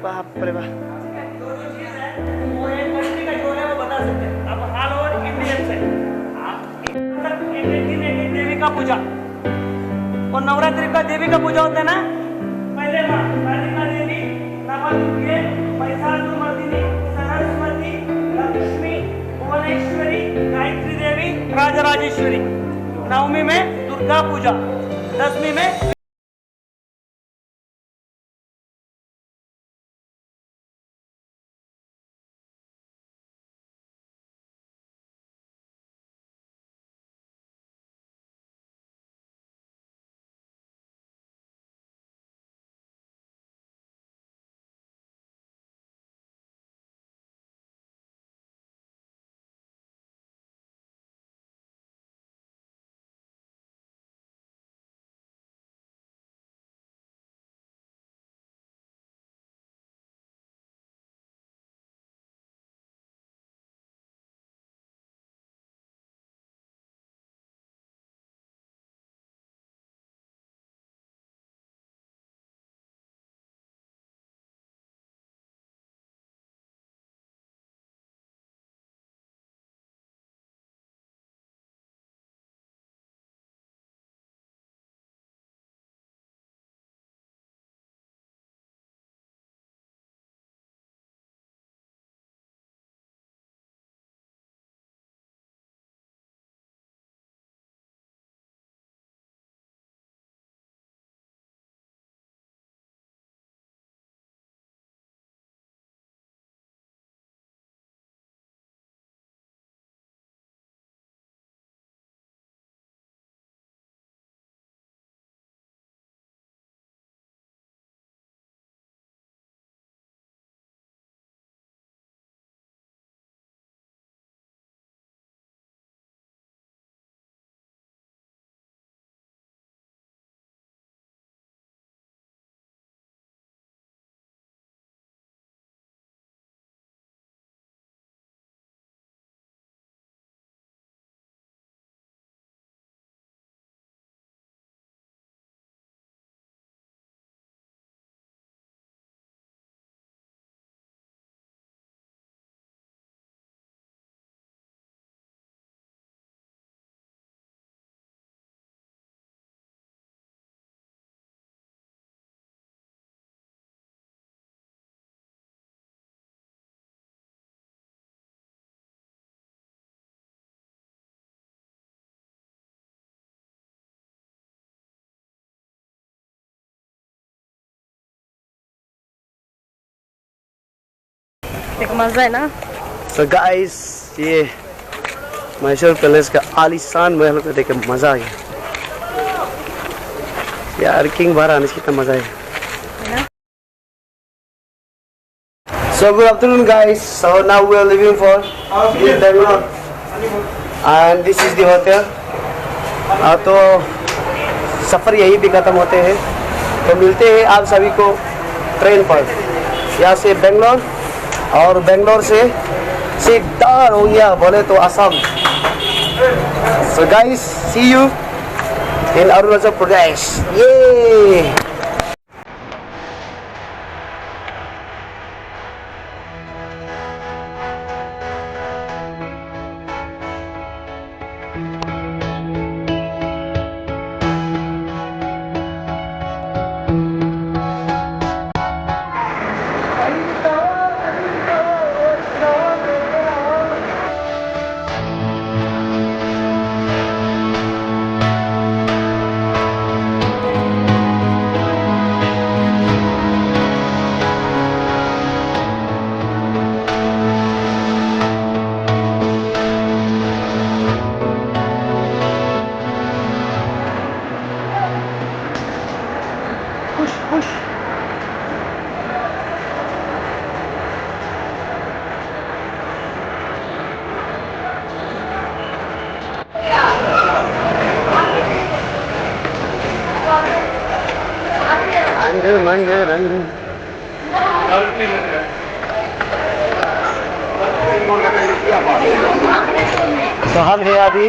बाप रे बाप। वो एक कंट्री का जो है वो बता सकते हैं। अब ऑल ओवर इंडियन से एक देवी का पूजा और नवरात्रि का देवी का पूजा होता है ना। पहले माँ कालिका देवी, नवदुर्गे, महिषासुरमर्दिनी, सरस्वती, लक्ष्मी, भुवनेश्वरी, गायत्री देवी, राजराजेश्वरी। नवमी में दुर्गा पूजा, दसवीं में एक मजा है ना। तो गाइस ये मैसूर पैलेस का आलीशान महल को देख के मजा आ गया यार। किंग बाहर आने से कितना मजा है। So good afternoon guys. So now we are leaving for this Bangalore and this is the hotel. तो सफ़र यही भी ख़त्म होते हैं। तो मिलते हैं आप सभी को ट्रेन पर, यहाँ से बेंगलोर और बेंगलोर से सीधा हो गया बोले तो Assam. So guys, see you in Arunachal Pradesh. Yay! तो हम हैं अभी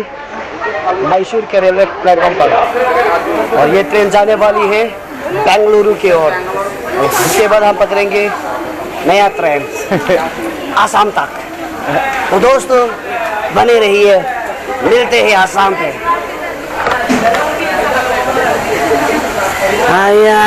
मैसूर के रेलवे प्लेटफॉर्म पर और ये ट्रेन जाने वाली है बेंगलुरु की ओर। उसके बाद हम पकड़ेंगे नया ट्रेन आसाम तक। तो दोस्तों बने रहिए, मिलते हैं आसाम पे। आया